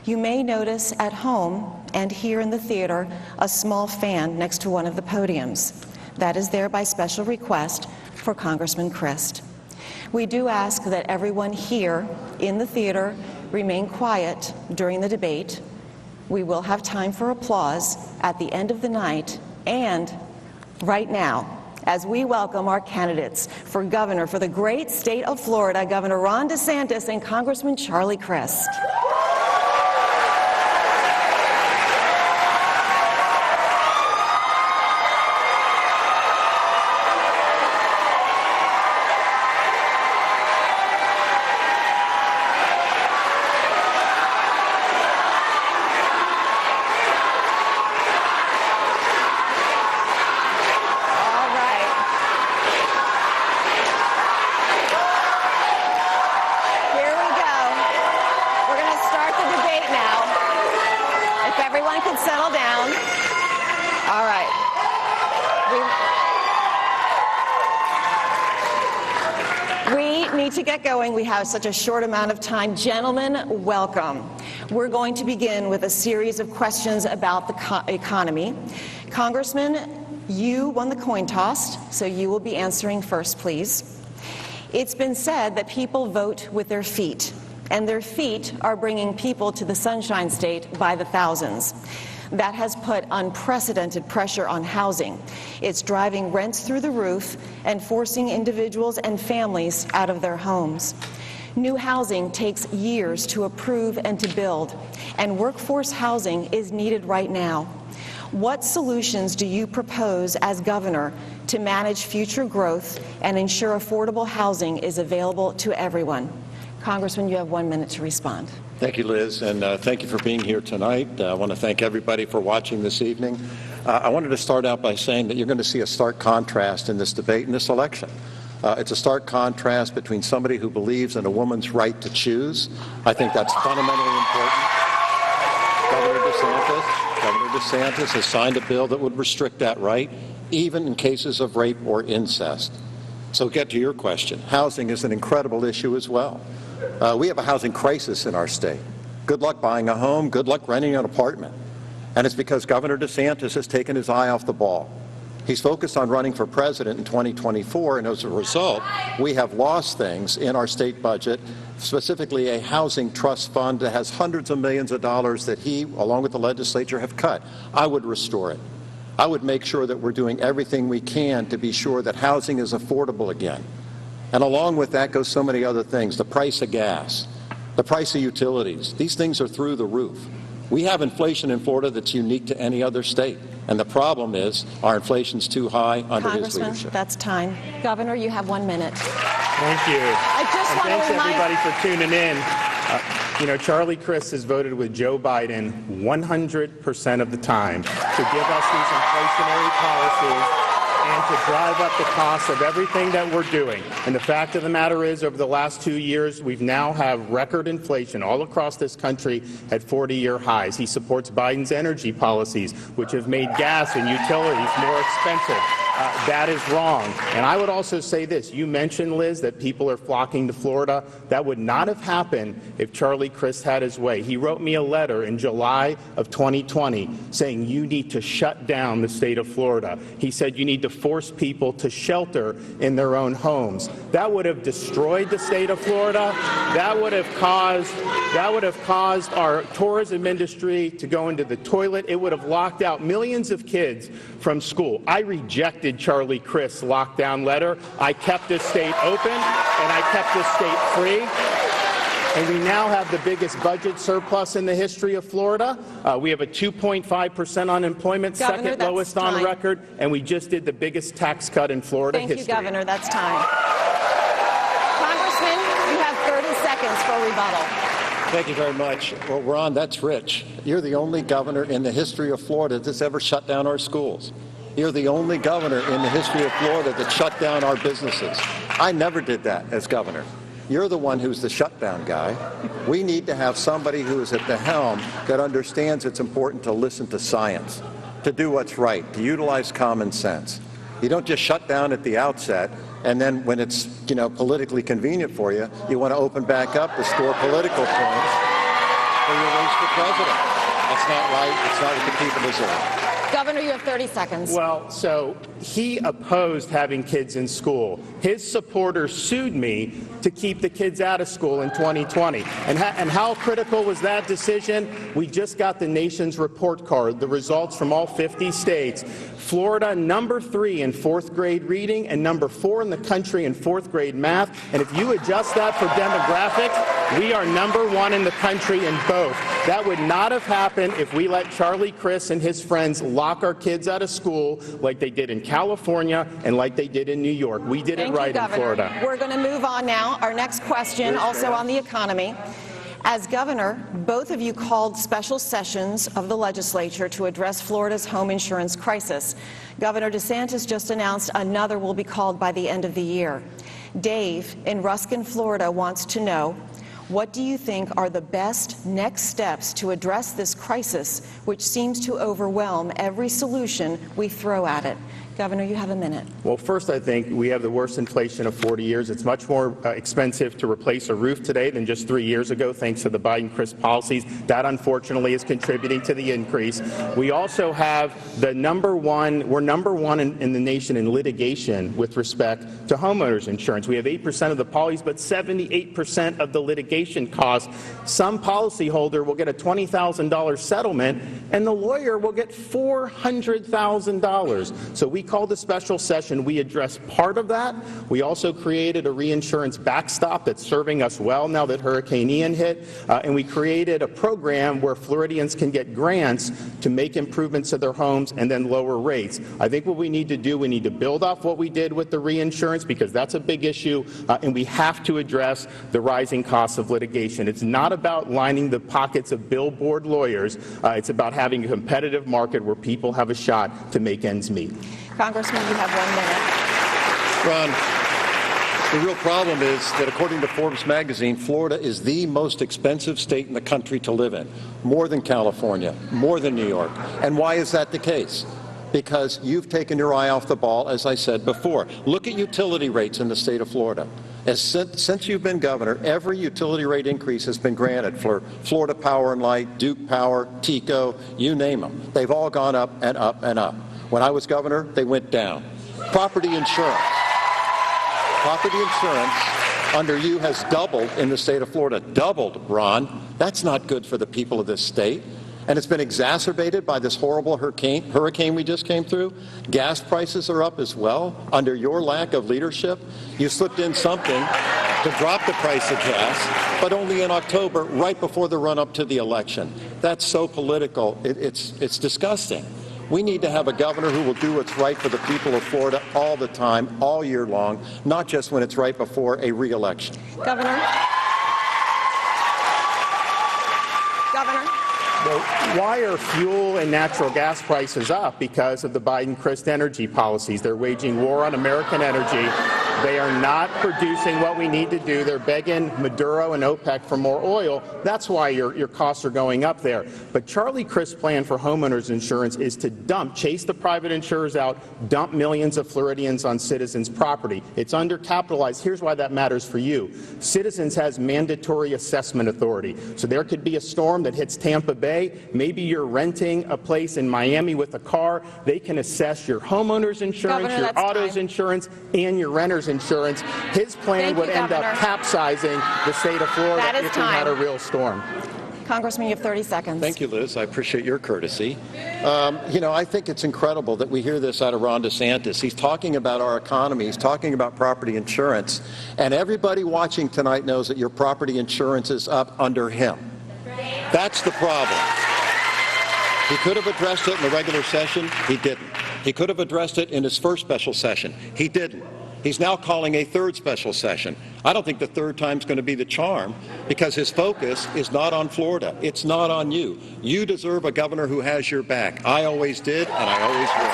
You may notice at home and here in the theater a small fan next to one of the podiums. That is there by special request for Congressman Crist. We do ask that everyone here in the theater remain quiet during the debate. We will have time for applause at the end of the night and right now, as we welcome our candidates for governor for the great state of Florida, Governor Ron DeSantis and Congressman Charlie Crist. Settle down. All right. We need to get going. We have such a short amount of time. Gentlemen, welcome. We're going to begin with a series of questions about the economy. Congressman, you won the coin toss, so you will be answering first, please. It's been said that people vote with their feet, and their feet are bringing people to the Sunshine State by the thousands. That has put unprecedented pressure on housing. It's driving rents through the roof and forcing individuals and families out of their homes. New housing takes years to approve and to build, and workforce housing is needed right now. What solutions do you propose as governor to manage future growth and ensure affordable housing is available to everyone? Congressman, you have 1 minute to respond. Thank you, Liz, and thank you for being here tonight. I want to thank everybody for watching this evening. I wanted to start out by saying that you're going to see a stark contrast in this debate and this election. It's a stark contrast between somebody who believes in a woman's right to choose. I think that's fundamentally important. Governor DeSantis has signed a bill that would restrict that right, even in cases of rape or incest. So get to your question. Housing is an incredible issue as well. We have a housing crisis in our state. Good luck buying a home, good luck renting an apartment. And it's because Governor DeSantis has taken his eye off the ball. He's focused on running for president in 2024, and as a result, we have lost things in our state budget, specifically a housing trust fund that has hundreds of millions of dollars that he, along with the legislature, have cut. I would restore it. I would make sure that we're doing everything we can to be sure that housing is affordable again. And along with that goes so many other things, the price of gas, the price of utilities. These things are through the roof. We have inflation in Florida that's unique to any other state. And the problem is our inflation's too high under his leadership. Congressman, that's time. Governor, you have 1 minute. Thank you. Thanks everybody for tuning in. Charlie Crist has voted with Joe Biden 100% of the time to give us these inflationary policies and to drive up the cost of everything that we're doing. And the fact of the matter is, over the last 2 years, we've now have record inflation all across this country at 40-year highs. He supports Biden's energy policies, which have made gas and utilities more expensive. That is wrong. And I would also say this. You mentioned, Liz, that people are flocking to Florida. That would not have happened if Charlie Crist had his way. He wrote me a letter in July of 2020 saying you need to shut down the state of Florida. He said you need to force people to shelter in their own homes. That would have destroyed the state of Florida. That would have caused our tourism industry to go into the toilet. It would have locked out millions of kids from school. I rejected Charlie Crist's lockdown letter. I kept this state open and I kept this state free. And we now have the biggest budget surplus in the history of Florida. We have a 2.5% unemployment, Governor, second lowest on record, and we just did the biggest tax cut in Florida history. Thank you, Governor. That's time. Congressman, you have 30 seconds for rebuttal. Thank you very much. Well, Ron, that's rich. You're the only governor in the history of Florida that's ever shut down our schools. You're the only governor in the history of Florida that shut down our businesses. I never did that as governor. You're the one who's the shutdown guy. We need to have somebody who is at the helm that understands it's important to listen to science, to do what's right, to utilize common sense. You don't just shut down at the outset, and then when it's, politically convenient for you, you want to open back up to score political points. for your race for president. That's not right. It's not what the people deserve. Governor, you have 30 seconds. Well, so he opposed having kids in school. His supporters sued me to keep the kids out of school in 2020. And how critical was that decision? We just got the nation's report card, the results from all 50 states. Florida, number 3 in 4th grade reading and number 4 in the country in 4th grade math. And if you adjust that for demographics, we are number 1 in the country in both. That would not have happened if we let Charlie Crist and his friends lock our kids out of school like they did in California and like they did in New York. We did it right in Florida. We're going to move on now. Our next question, also on the economy. As governor, both of you called special sessions of the legislature to address Florida's home insurance crisis. Governor DeSantis just announced another will be called by the end of the year. Dave in Ruskin, Florida, wants to know, what do you think are the best next steps to address this crisis, which seems to overwhelm every solution we throw at it? Governor, you have a minute. Well, first, I think we have the worst inflation of 40 years. It's much more expensive to replace a roof today than just 3 years ago, thanks to the Biden-Crist policies. That, unfortunately, is contributing to the increase. We also have we're number one in the nation in litigation with respect to homeowners insurance. We have 8% of the policies, but 78% of the litigation costs. Some policyholder will get a $20,000 settlement, and the lawyer will get $400,000. So we called a special session. We addressed part of that. We also created a reinsurance backstop that's serving us well now that Hurricane Ian hit. And we created a program where Floridians can get grants to make improvements to their homes and then lower rates. I think what we need to do, we need to build off what we did with the reinsurance because that's a big issue. And we have to address the rising costs of litigation. It's not about lining the pockets of billboard lawyers. It's about having a competitive market where people have a shot to make ends meet. Congressman, you have 1 minute. Ron, the real problem is that according to Forbes magazine, Florida is the most expensive state in the country to live in, more than California, more than New York. And why is that the case? Because you've taken your eye off the ball, as I said before. Look at utility rates in the state of Florida. Since you've been governor, every utility rate increase has been granted for Florida Power and Light, Duke Power, TECO, you name them. They've all gone up and up and up. When I was governor, they went down. Property insurance under you has doubled in the state of Florida. Doubled, Ron. That's not good for the people of this state. And it's been exacerbated by this horrible hurricane we just came through. Gas prices are up as well. Under your lack of leadership, you slipped in something to drop the price of gas, but only in October, right before the run-up to the election. That's so political. It's disgusting. We need to have a governor who will do what's right for the people of Florida all the time, all year long, not just when it's right before a re-election. Governor? Well, why are fuel and natural gas prices up? Because of the Biden-Crist energy policies. They're waging war on American energy. They are not producing what we need to do. They're begging Maduro and OPEC for more oil. That's why your costs are going up there. But Charlie Crist's plan for homeowners insurance is to chase the private insurers out, dump millions of Floridians on Citizens' property. It's undercapitalized. Here's why that matters for you. Citizens has mandatory assessment authority. So there could be a storm that hits Tampa Bay. Maybe you're renting a place in Miami with a car. They can assess your homeowner's insurance, Governor, your auto's insurance, and your renter's insurance. His plan would end up capsizing the state of Florida if we had a real storm. Congressman, you have 30 seconds. Thank you, Liz. I appreciate your courtesy. I think it's incredible that we hear this out of Ron DeSantis. He's talking about our economy. He's talking about property insurance. And everybody watching tonight knows that your property insurance is up under him. That's the problem. He could have addressed it in the regular session. He didn't. He could have addressed it in his first special session. He didn't. He's now calling a third special session. I don't think the third time's going to be the charm because his focus is not on Florida. It's not on you. You deserve a governor who has your back. I always did, and I always will.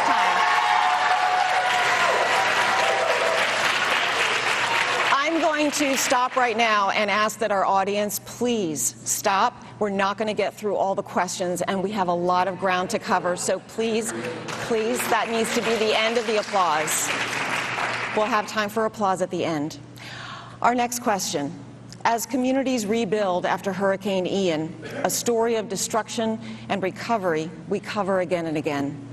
I'm going to stop right now and ask that our audience please stop. We're not going to get through all the questions, and we have a lot of ground to cover. So please, that needs to be the end of the applause. We'll have time for applause at the end. Our next question. As communities rebuild after Hurricane Ian, a story of destruction and recovery we cover again and again.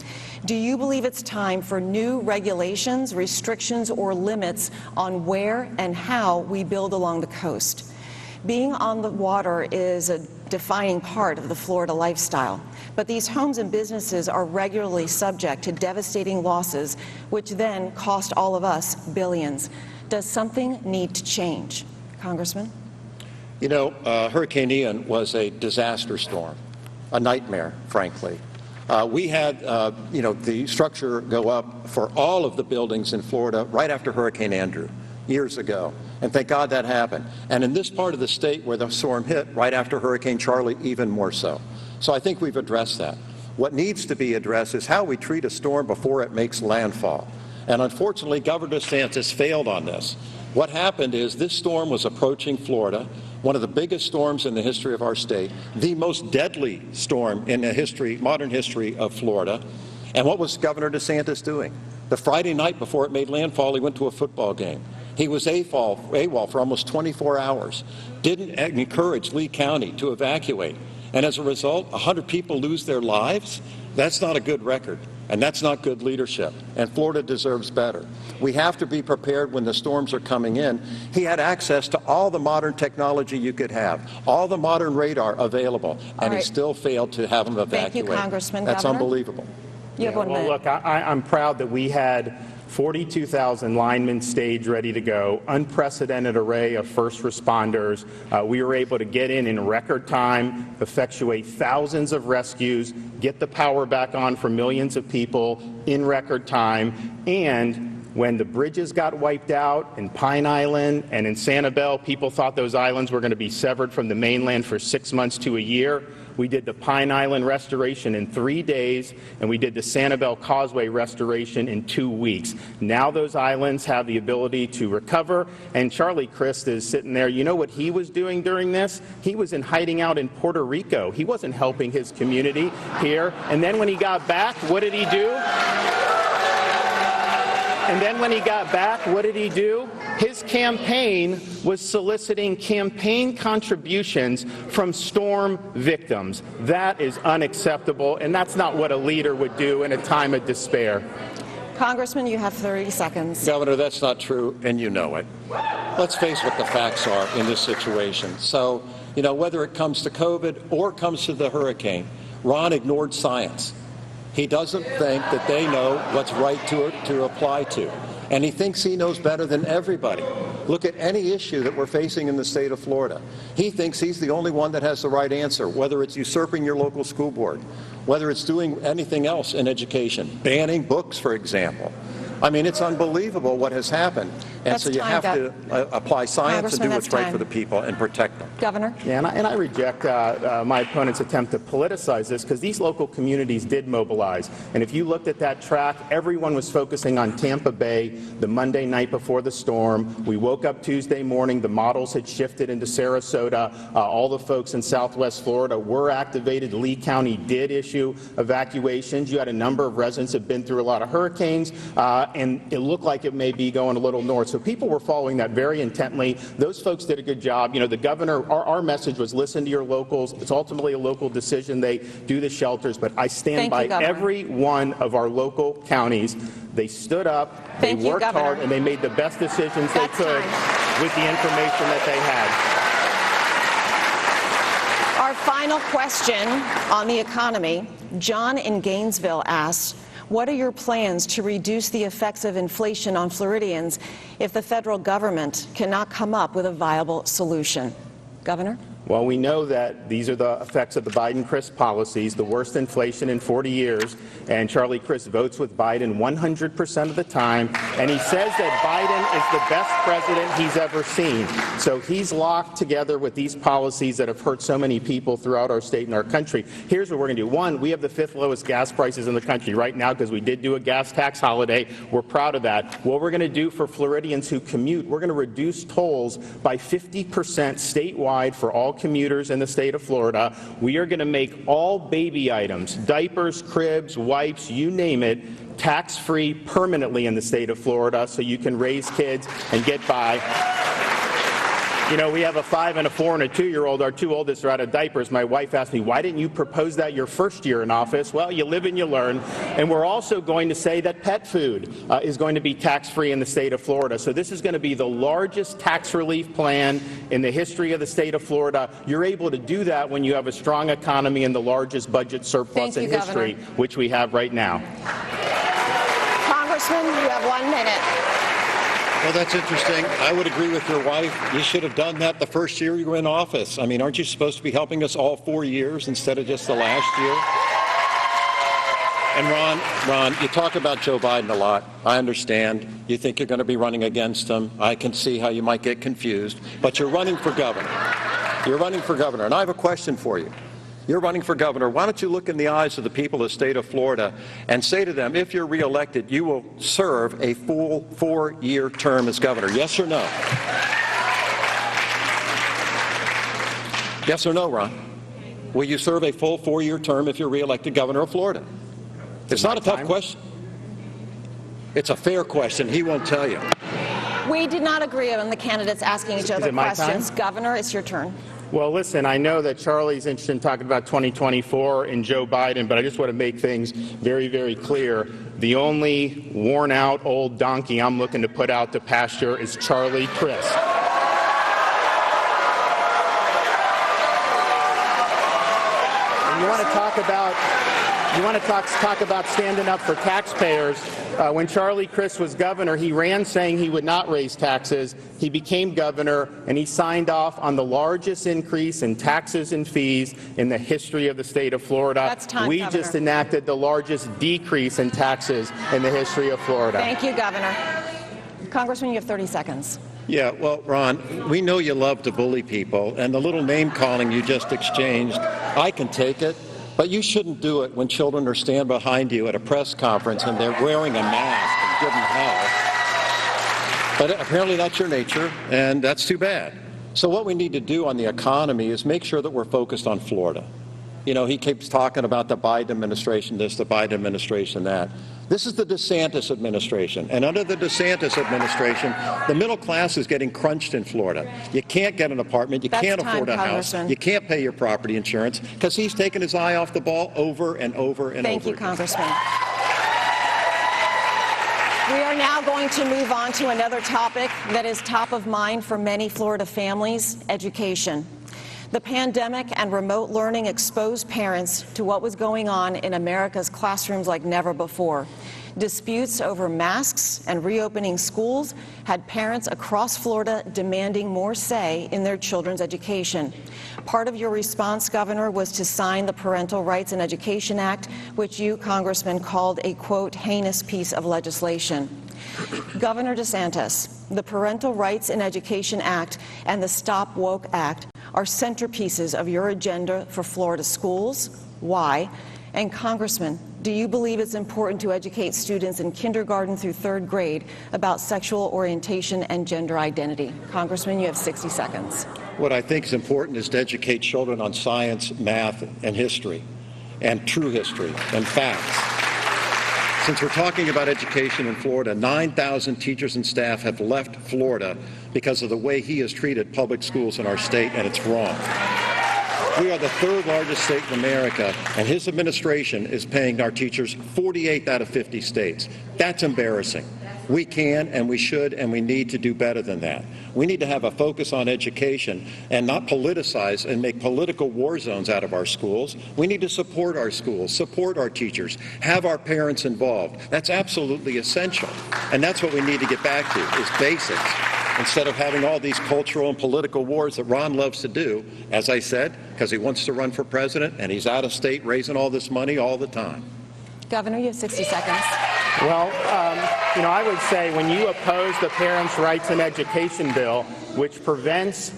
Do you believe it's time for new regulations, restrictions, or limits on where and how we build along the coast? Being on the water is a defining part of the Florida lifestyle, but these homes and businesses are regularly subject to devastating losses, which then cost all of us billions. Does something need to change? Congressman? You know, Hurricane Ian was a disaster storm, a nightmare, frankly. We had, the structure go up for all of the buildings in Florida right after Hurricane Andrew years ago. And thank God that happened. And in this part of the state where the storm hit right after Hurricane Charlie, even more so. So I think we've addressed that. What needs to be addressed is how we treat a storm before it makes landfall. And unfortunately, Governor DeSantis failed on this. What happened is this storm was approaching Florida, one of the biggest storms in the history of our state, the most deadly storm in the modern history of Florida. And what was Governor DeSantis doing? The Friday night before it made landfall, he went to a football game. He was AWOL for almost 24 hours, didn't encourage Lee County to evacuate. And as a result, 100 people lose their lives. That's not a good record, and that's not good leadership. And Florida deserves better. We have to be prepared when the storms are coming in. He had access to all the modern technology you could have, all the modern radar available, and he still failed to have them evacuate. Thank you, Congressman. That's Governor? unbelievable. You have 1 minute. Well, look, I'm proud that we had 42,000 linemen staged, ready to go, unprecedented array of first responders. We were able to get in record time, effectuate thousands of rescues, get the power back on for millions of people in record time, and when the bridges got wiped out in Pine Island and in Sanibel, people thought those islands were going to be severed from the mainland for 6 months to a year. We did the Pine Island restoration in 3 days, and we did the Sanibel Causeway restoration in 2 weeks. Now those islands have the ability to recover, and Charlie Crist is sitting there. You know what he was doing during this? He was hiding out in Puerto Rico. He wasn't helping his community here. And then when he got back, what did he do? His campaign was soliciting campaign contributions from storm victims. That is unacceptable, and that's not what a leader would do in a time of despair. Congressman, you have 30 seconds. Governor, that's not true, and you know it. Let's face what the facts are in this situation. So, whether it comes to COVID or comes to the hurricane, Ron ignored science. He doesn't think that they know what's right to apply to. And he thinks he knows better than everybody. Look at any issue that we're facing in the state of Florida. He thinks he's the only one that has the right answer, whether it's usurping your local school board, whether it's doing anything else in education, banning books, for example. I mean, it's unbelievable what has happened. And so you have to apply science and do what's right for the people and protect them. Governor? Yeah, and I reject my opponent's attempt to politicize this, because these local communities did mobilize. And if you looked at that track, everyone was focusing on Tampa Bay the Monday night before the storm. We woke up Tuesday morning. The models had shifted into Sarasota. All the folks in Southwest Florida were activated. Lee County did issue evacuations. You had a number of residents that have been through a lot of hurricanes, and it looked like it may be going a little north. So people were following that very intently. Those folks did a good job. The governor, our message was listen to your locals. It's ultimately a local decision. They do the shelters, but I stand by every one of our local counties. They stood up, they worked hard, and they made the best decisions they could with the information that they had. Our final question on the economy. John in Gainesville asks, what are your plans to reduce the effects of inflation on Floridians if the federal government cannot come up with a viable solution? Governor? Well, we know that these are the effects of the Biden-Crist policies, the worst inflation in 40 years, and Charlie Crist votes with Biden 100% of the time, and he says that Biden is the best president he's ever seen. So he's locked together with these policies that have hurt so many people throughout our state and our country. Here's what we're going to do. One, we have the 5th lowest gas prices in the country right now because we did do a gas tax holiday. We're proud of that. What we're going to do for Floridians who commute, we're going to reduce tolls by 50% statewide for all commuters in the state of Florida. We are going to make all baby items, diapers, cribs, wipes, you name it, tax-free permanently in the state of Florida so you can raise kids and get by. You know, we have a 5 and a 4 and a 2-year-old. Our 2 oldest are out of diapers. My wife asked me, why didn't you propose that your first year in office? Well, you live and you learn. And we're also going to say that pet food is going to be tax-free in the state of Florida. So this is going to be the largest tax relief plan in the history of the state of Florida. You're able to do that when you have a strong economy and the largest budget surplus in history, which we have right now. Congressman, you have 1 minute. Well, that's interesting. I would agree with your wife. You should have done that the first year you were in office. I mean, aren't you supposed to be helping us all 4 years instead of just the last year? And Ron, you talk about Joe Biden a lot. I understand. You think you're going to be running against him. I can see how you might get confused. But you're running for governor. You're running for governor. And I have a question for you. You're running for governor. Why don't you look in the eyes of the people of the state of Florida and say to them, if you're reelected, you will serve a full 4-year term as governor? Yes or no? Yes or no, Ron? Will you serve a full 4-year term if you're reelected governor of Florida? It's not a tough question. It's a fair question. He won't tell you. We did not agree on the candidates asking each other questions. Governor, it's your turn. Well, listen, I know that Charlie's interested in talking about 2024 and Joe Biden, but I just want to make things very, very clear. The only worn-out old donkey I'm looking to put out to pasture is Charlie Crist. And you want to talk about standing up for taxpayers. When Charlie Crist was governor, he ran saying he would not raise taxes. He became governor, and he signed off on the largest increase in taxes and fees in the history of the state of Florida. That's time, we Governor. just enacted the largest decrease in taxes in the history of Florida. Thank you, Governor. Congressman, you have 30 seconds. Yeah, well, Ron, we know you love to bully people, and the little name-calling you just exchanged, I can take it. But you shouldn't do it when children are standing behind you at a press conference and they're wearing a mask and giving hell. But apparently that's your nature, and that's too bad. So what we need to do on the economy is make sure that we're focused on Florida. You know, he keeps talking about the Biden administration this, the Biden administration that. This is the DeSantis administration, and under the DeSantis administration, the middle class is getting crunched in Florida. You can't get an apartment, you can't afford a house, you can't pay your property insurance, because he's taken his eye off the ball over and over and over again. Thank you, Congressman. We are now going to move on to another topic that is top of mind for many Florida families: education. The pandemic and remote learning exposed parents to what was going on in America's classrooms like never before. Disputes over masks and reopening schools had parents across Florida demanding more say in their children's education. Part of your response, Governor, was to sign the Parental Rights in Education Act, which you, Congressman, called a, quote, heinous piece of legislation. Governor DeSantis, the Parental Rights in Education Act and the Stop Woke Act are centerpieces of your agenda for Florida schools. Why? And Congressman, do you believe it's important to educate students in kindergarten through 3rd grade about sexual orientation and gender identity? Congressman, you have 60 seconds. What I think is important is to educate children on science, math, and history, and true history, and facts. Since we're talking about education in Florida, 9,000 teachers and staff have left Florida because of the way he has treated public schools in our state, and it's wrong. We are the 3rd largest state in America, and his administration is paying our teachers 48 out of 50 states. That's embarrassing. We can and we should and we need to do better than that. We need to have a focus on education and not politicize and make political war zones out of our schools. We need to support our schools, support our teachers, have our parents involved. That's absolutely essential. And that's what we need to get back to, is basics, instead of having all these cultural and political wars that Ron loves to do, as I said, because he wants to run for president and he's out of state raising all this money all the time. Governor, you have 60 seconds. Well, I would say when you oppose the Parents' Rights in Education bill, which prevents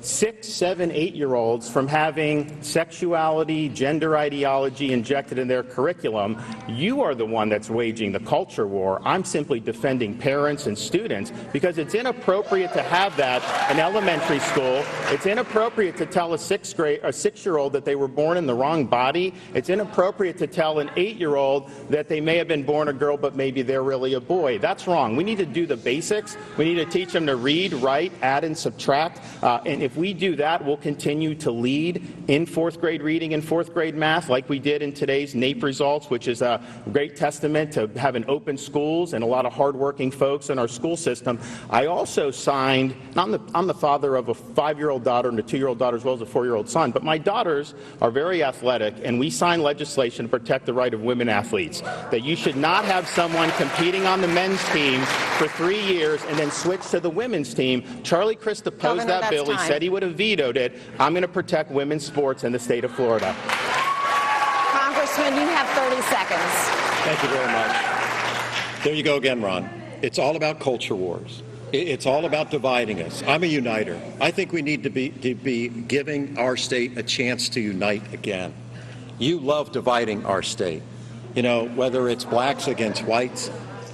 6, 7, 8-year-olds from having sexuality, gender ideology injected in their curriculum. You are the one that's waging the culture war. I'm simply defending parents and students because it's inappropriate to have that in elementary school. It's inappropriate to tell a 6-year-old that they were born in the wrong body. It's inappropriate to tell an 8-year-old that they may have been born a girl, but maybe they're really a boy. That's wrong. We need to do the basics. We need to teach them to read, write, add, and subtract. And if we do that, we'll continue to lead in 4th grade reading and 4th grade math like we did in today's NAEP results, which is a great testament to having open schools and a lot of hardworking folks in our school system. I also signed, I'm the father of a 5-year-old daughter and a 2-year-old daughter as well as a 4-year-old son, but my daughters are very athletic, and we signed legislation to protect the right of women athletes, that you should not have someone competing on the men's team for 3 years and then switch to the women's team. Charlie Crist opposed that bill. He said he would have vetoed it. I'm going to protect women's sports in the state of Florida. Congressman, you have 30 seconds. Thank you very much. There you go again, Ron. It's all about culture wars. It's all about dividing us. I'm a uniter. I think we need to be giving our state a chance to unite again. You love dividing our state. You know, whether it's blacks against whites,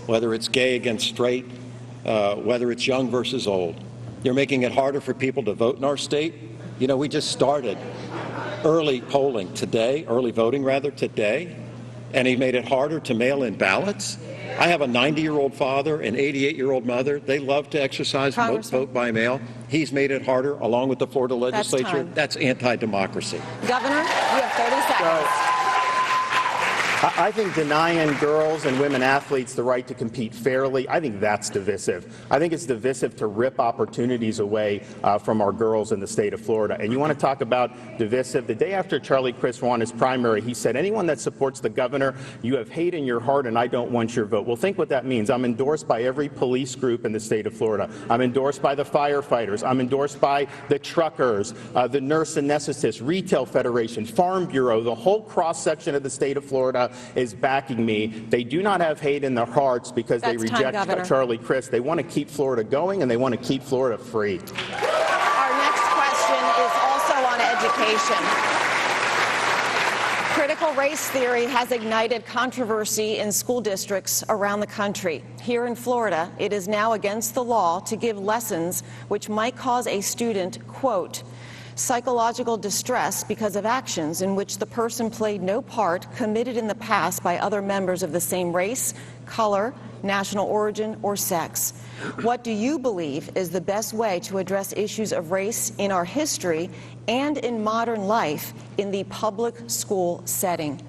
whether it's gay against straight, whether it's young versus old. You're making it harder for people to vote in our state. You know, we just started early polling today, early voting rather, today, and he made it harder to mail in ballots. I have a 90-year-old father, an 88-year-old mother. They love to exercise vote by mail. He's made it harder, along with the Florida legislature. That's anti-democracy. Governor, you have 30 seconds. I think denying girls and women athletes the right to compete fairly, I think that's divisive. I think it's divisive to rip opportunities away from our girls in the state of Florida. And you want to talk about divisive? The day after Charlie Crist won his primary, he said, anyone that supports the governor, you have hate in your heart and I don't want your vote. Well, think what that means. I'm endorsed by every police group in the state of Florida. I'm endorsed by the firefighters. I'm endorsed by the truckers, the nurse anesthetists, Retail Federation, Farm Bureau. The whole cross-section of the state of Florida is backing me. They do not have hate in their hearts because they reject Charlie Crist. They want to keep Florida going and they want to keep Florida free. Our next question is also on education. Critical race theory has ignited controversy in school districts around the country. Here in Florida, it is now against the law to give lessons which might cause a student, quote, psychological distress because of actions in which the person played no part committed in the past by other members of the same race, color, national origin, or sex. What do you believe is the best way to address issues of race in our history and in modern life in the public school setting?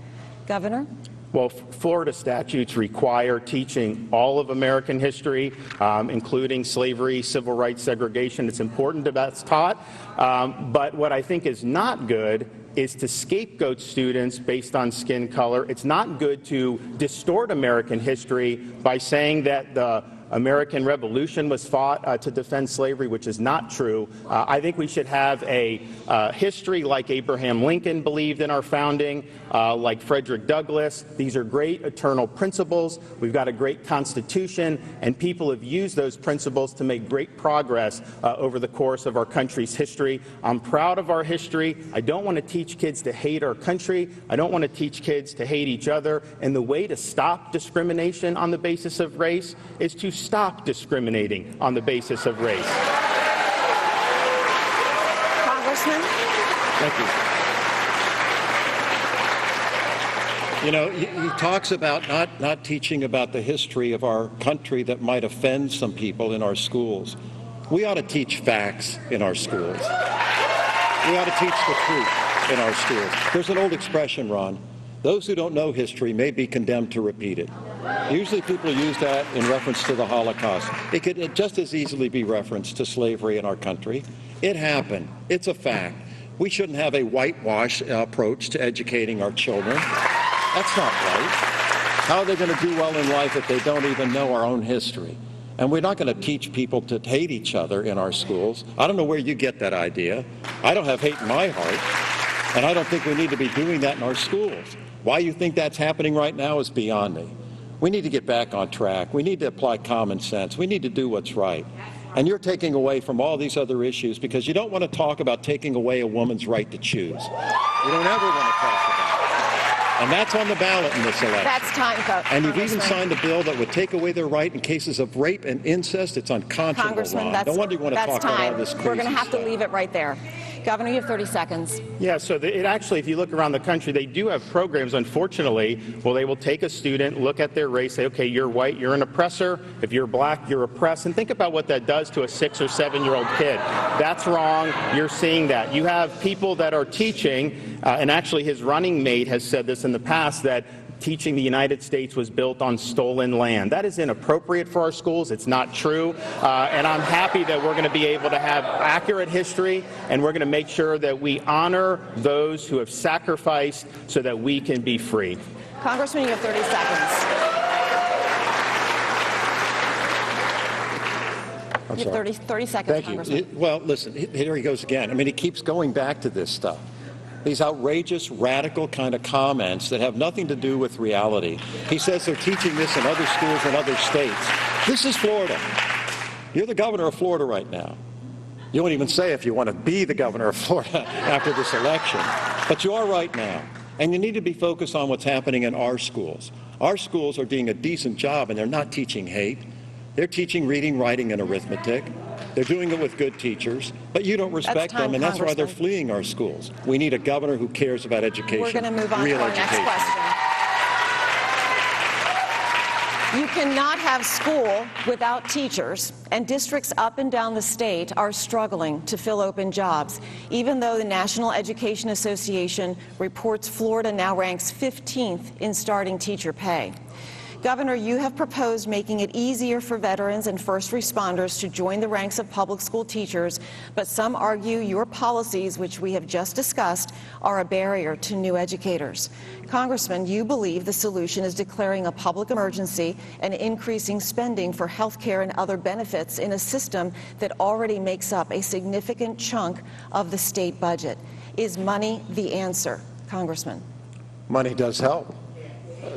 Governor? Well, Florida statutes require teaching all of American history, including slavery, civil rights, segregation. It's important that that's taught. But what I think is not good is to scapegoat students based on skin color. It's not good to distort American history by saying that the American Revolution was fought to defend slavery, which is not true. I think we should have a history like Abraham Lincoln believed in our founding, like Frederick Douglass. These are great eternal principles. We've got a great Constitution, and people have used those principles to make great progress over the course of our country's history. I'm proud of our history. I don't want to teach kids to hate our country. I don't want to teach kids to hate each other. And the way to stop discrimination on the basis of race is to stop discriminating on the basis of race. Congressman? Thank you. You know, he talks about not teaching about the history of our country that might offend some people in our schools. We ought to teach facts in our schools. We ought to teach the truth in our schools. There's an old expression, Ron. Those who don't know history may be condemned to repeat it. Usually people use that in reference to the Holocaust. It could just as easily be referenced to slavery in our country. It happened. It's a fact. We shouldn't have a whitewash approach to educating our children. That's not right. How are they going to do well in life if they don't even know our own history? And we're not going to teach people to hate each other in our schools. I don't know where you get that idea. I don't have hate in my heart, and I don't think we need to be doing that in our schools. Why you think that's happening right now is beyond me. We need to get back on track. We need to apply common sense. We need to do what's right. And you're taking away from all these other issues because you don't want to talk about taking away a woman's right to choose. You don't ever want to talk about it. And that's on the ballot in this election. That's time, And you've even signed a bill that would take away their right in cases of rape and incest. It's unconscionable, Congressman, Ron. No wonder you want to talk about all this crazy We're going to have stuff. to leave it right there. Governor, you have 30 seconds. Yeah, so it actually, if you look around the country, they do have programs, unfortunately, well, they will take a student, look at their race, say, okay, you're white, you're an oppressor. If you're black, you're oppressed. And think about what that does to a 6 or 7-year-old kid. That's wrong. You're seeing that. You have people that are teaching, and actually his running mate has said this in the past, that teaching the United States was built on stolen land. That is inappropriate for our schools. It's not true. And I'm happy that we're going to be able to have accurate history, and we're going to make sure that we honor those who have sacrificed so that we can be free. Congressman, you have 30 seconds. You have 30 seconds, Thank Congressman. you. Well, listen, here he goes again. I mean, he keeps going back to this stuff. These outrageous, radical kind of comments that have nothing to do with reality. He says they're teaching this in other schools in other states. This is Florida. You're the governor of Florida right now. You won't even say if you want to be the governor of Florida after this election. But you are right now. And you need to be focused on what's happening in our schools. Our schools are doing a decent job, and they're not teaching hate. They're teaching reading, writing, and arithmetic. They're doing it with good teachers, but you don't respect them, and that's why they're fleeing our schools. We need a governor who cares about education. We're going to move on real to our next education. question. You cannot have school without teachers, and districts up and down the state are struggling to fill open jobs, even though the National Education Association reports Florida now ranks 15th in starting teacher pay. Governor, you have proposed making it easier for veterans and first responders to join the ranks of public school teachers, but some argue your policies, which we have just discussed, are a barrier to new educators. Congressman, you believe the solution is declaring a public emergency and increasing spending for health care and other benefits in a system that already makes up a significant chunk of the state budget. Is money the answer, Congressman? Money does help.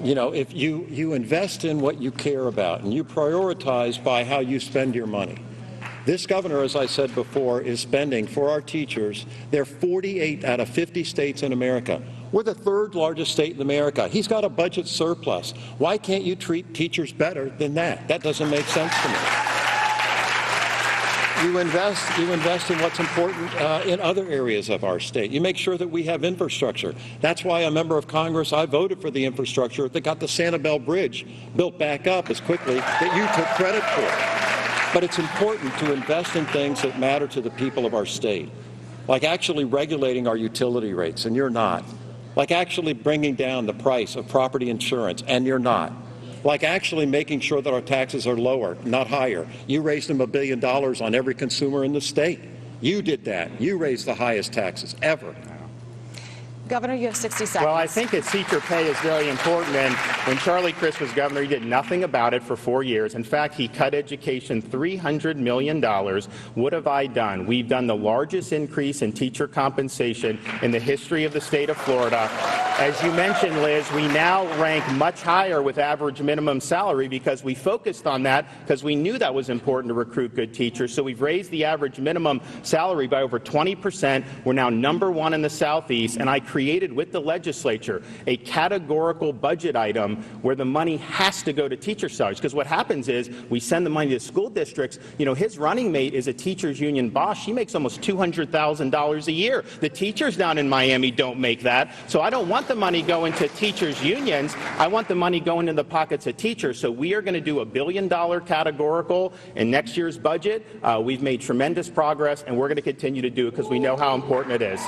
You know, if you invest in what you care about and you prioritize by how you spend your money. This governor, as I said before, is spending for our teachers. They're 48 out of 50 states in America. We're the third largest state in America. He's got a budget surplus. Why can't you treat teachers better than that? That doesn't make sense to me. You invest in what's important in other areas of our state. You make sure that we have infrastructure. That's why a member of Congress, I voted for the infrastructure that got the Sanibel Bridge built back up as quickly that you took credit for. But it's important to invest in things that matter to the people of our state, like actually regulating our utility rates, and you're not. Like actually bringing down the price of property insurance, and you're not. Like actually making sure that our taxes are lower, not higher. You raised them $1 billion on every consumer in the state. You did that. You raised the highest taxes ever. Governor, you have 60 seconds. Well, I think that teacher pay is very important, and when Charlie Crist was governor, he did nothing about it for 4 years. In fact, he cut education $300 million. What have I done? We've done the largest increase in teacher compensation in the history of the state of Florida. As you mentioned, Liz, we now rank much higher with average minimum salary because we focused on that because we knew that was important to recruit good teachers. So we've raised the average minimum salary by over 20%. We're now #1 in the Southeast, and I created with the legislature a categorical budget item where the money has to go to teacher salaries. Because what happens is we send the money to school districts. You know, his running mate is a teachers union boss. She makes almost $200,000 a year. The teachers down in Miami don't make that. So I don't want the money going to teachers unions. I want the money going in the pockets of teachers. So we are going to do $1 billion categorical in next year's budget. We've made tremendous progress, and we're going to continue to do it because we know how important it is.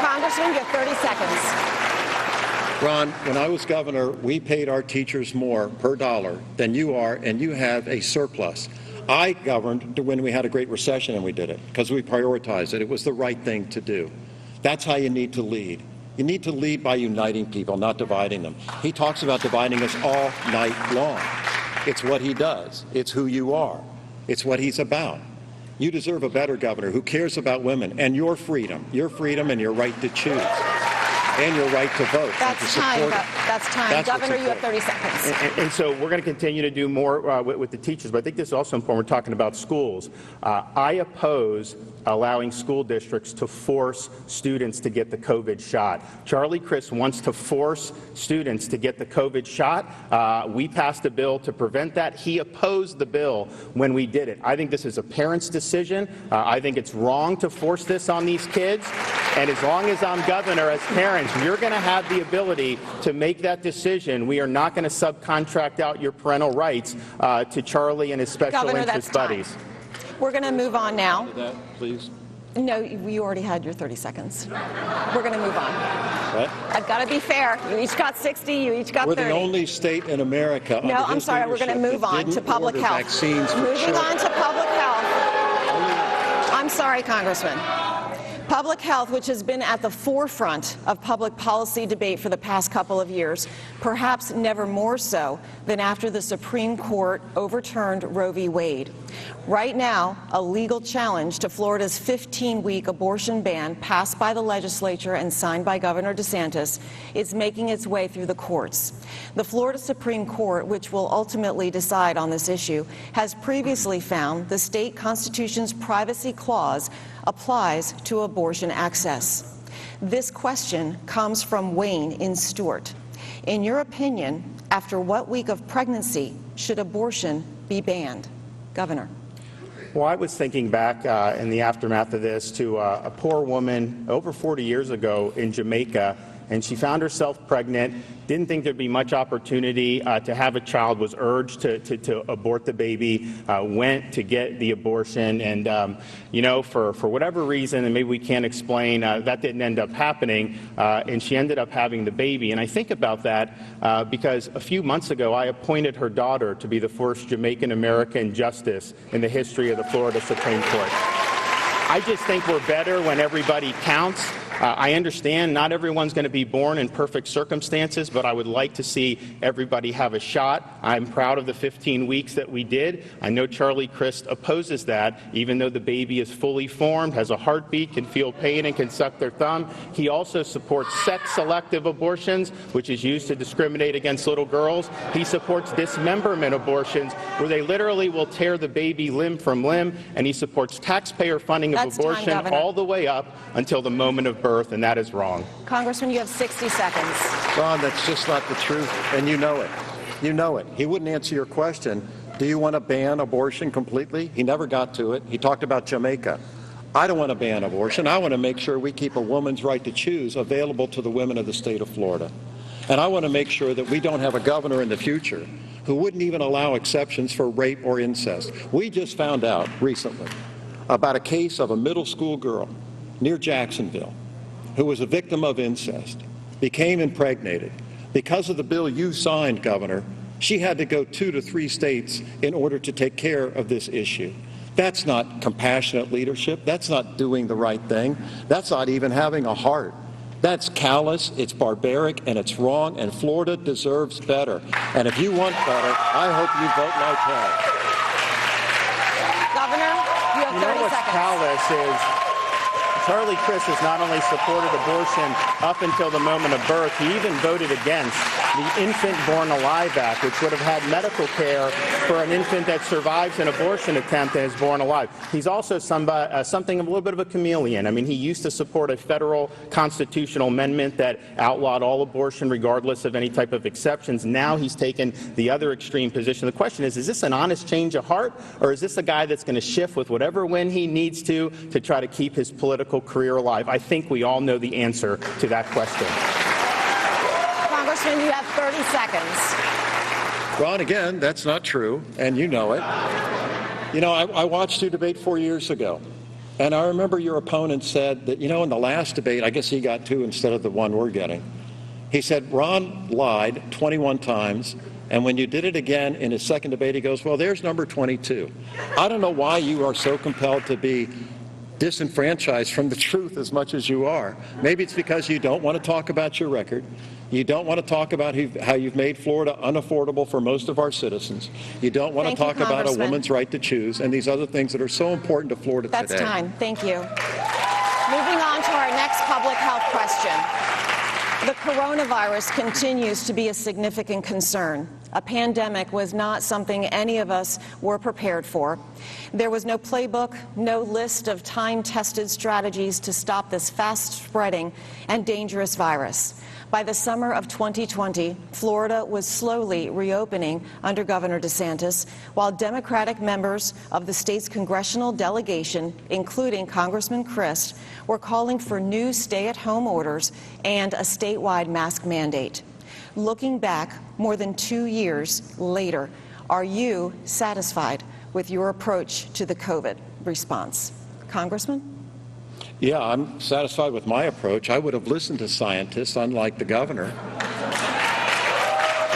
Congressman, you have 30 seconds. Ron, when I was governor, we paid our teachers more per dollar than you are, and you have a surplus. I governed when we had a great recession, and we did it because we prioritized it. It was the right thing to do. That's how you need to lead. You need to lead by uniting people, not dividing them. He talks about dividing us all night long. It's what he does. It's who you are. It's what he's about. You deserve a better governor who cares about women and your freedom and your right to choose. and your right to vote. That's time. That's time. That's Governor, you have important. 30 seconds. And so we're going to continue to do more with the teachers, but I think this is also important. We're talking about schools. I oppose allowing school districts to force students to get the COVID shot. Charlie Crist wants to force students to get the COVID shot. We passed a bill to prevent that. He opposed the bill when we did it. I think this is a parent's decision. I think it's wrong to force this on these kids. And as long as I'm governor, as parents, you're going to have the ability to make that decision. We are not going to subcontract out your parental rights to Charlie and his special Governor, interest that's buddies. We're going to move on now. That, please. No, you already had your 30 seconds. We're going to move on. What? I've got to be fair. You each got 60. You each got 30. We're the only state in America. No, under I'm his sorry. We're going to leadership move that on to didn't public order health. vaccines for Moving children. on to public health. I'm sorry, Congressman. Public health, which has been at the forefront of public policy debate for the past couple of years, perhaps never more so than after the Supreme Court overturned Roe v. Wade. Right now, a legal challenge to Florida's 15-week abortion ban passed by the legislature and signed by Governor DeSantis is making its way through the courts. The Florida Supreme Court, which will ultimately decide on this issue, has previously found the state constitution's privacy clause applies to abortion access. This question comes from Wayne in Stewart. In your opinion, after what week of pregnancy should abortion be banned? Governor. Well, I was thinking back in the aftermath of this to a poor woman over 40 years ago in Jamaica, and she found herself pregnant, didn't think there'd be much opportunity to have a child, was urged to abort the baby, went to get the abortion, and for whatever reason, and maybe we can't explain, that didn't end up happening, and she ended up having the baby. And I think about that because a few months ago, I appointed her daughter to be the first Jamaican-American justice in the history of the Florida Supreme Court. I just think we're better when everybody counts. I understand not everyone's going to be born in perfect circumstances, but I would like to see everybody have a shot. I'm proud of the 15 weeks that we did. I know Charlie Crist opposes that, even though the baby is fully formed, has a heartbeat, can feel pain, and can suck their thumb. He also supports sex-selective abortions, which is used to discriminate against little girls. He supports dismemberment abortions, where they literally will tear the baby limb from limb, and he supports taxpayer funding of abortion all the way up until the moment of birth, and that is wrong. Congressman, you have 60 seconds. Ron, that's just not the truth, and you know it. You know it. He wouldn't answer your question. Do you want to ban abortion completely? He never got to it. He talked about Jamaica. I don't want to ban abortion. I want to make sure we keep a woman's right to choose available to the women of the state of Florida. And I want to make sure that we don't have a governor in the future who wouldn't even allow exceptions for rape or incest. We just found out recently about a case of a middle school girl near Jacksonville who was a victim of incest, became impregnated. Because of the bill you signed, Governor, she had to go 2 to 3 states in order to take care of this issue. That's not compassionate leadership. That's not doing the right thing. That's not even having a heart. That's callous, it's barbaric, and it's wrong, and Florida deserves better. And if you want better, I hope you vote like hell. Governor, you have 30 You know what's seconds. callous is Charlie Crist has not only supported abortion up until the moment of birth, he even voted against the Infant Born Alive Act, which would have had medical care for an infant that survives an abortion attempt and is born alive. He's also something a little bit of a chameleon. I mean, he used to support a federal constitutional amendment that outlawed all abortion regardless of any type of exceptions. Now he's taken the other extreme position. The question is this an honest change of heart, or is this a guy that's going to shift with whatever win he needs to try to keep his political career alive? I think we all know the answer to that question. Congressman, you have 30 seconds. Ron, again, that's not true, and you know it. You know, I watched your debate 4 years ago, and I remember your opponent said that, in the last debate, I guess he got 2 instead of the 1 we're getting. He said Ron lied 21 times, and when you did it again in his second debate, he goes, well, there's number 22. I don't know why you are so compelled to be disenfranchised from the truth as much as you are. Maybe it's because you don't want to talk about your record. You don't want to talk about how you've made Florida unaffordable for most of our citizens. You don't want to talk about a woman's right to choose and these other things that are so important to Florida today. That's time. Thank you. Moving on to our next public health question. The coronavirus continues to be a significant concern. A pandemic was not something any of us were prepared for. There was no playbook, no list of time-tested strategies to stop this fast-spreading and dangerous virus. By the summer of 2020, Florida was slowly reopening under Governor DeSantis, while Democratic members of the state's congressional delegation, including Congressman Crist, were calling for new stay-at-home orders and a statewide mask mandate. Looking back more than 2 years later, are you satisfied with your approach to the COVID response? Congressman? Yeah, I'm satisfied with my approach. I would have listened to scientists, unlike the governor.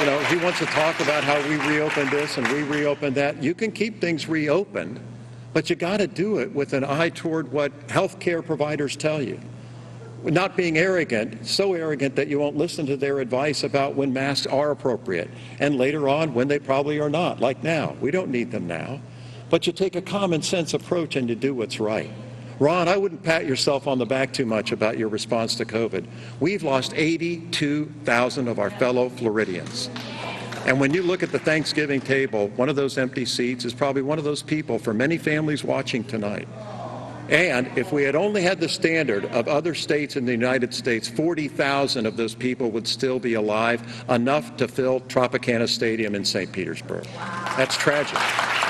You know, he wants to talk about how we reopened this and we reopened that. You can keep things reopened, but you got to do it with an eye toward what health care providers tell you. Not being arrogant, so arrogant that you won't listen to their advice about when masks are appropriate, and later on when they probably are not, like now. We don't need them now. But you take a common sense approach and you do what's right. Ron, I wouldn't pat yourself on the back too much about your response to COVID. We've lost 82,000 of our fellow Floridians. And when you look at the Thanksgiving table, one of those empty seats is probably one of those people for many families watching tonight. And if we had only had the standard of other states in the United States, 40,000 of those people would still be alive, enough to fill Tropicana Stadium in St. Petersburg. That's tragic.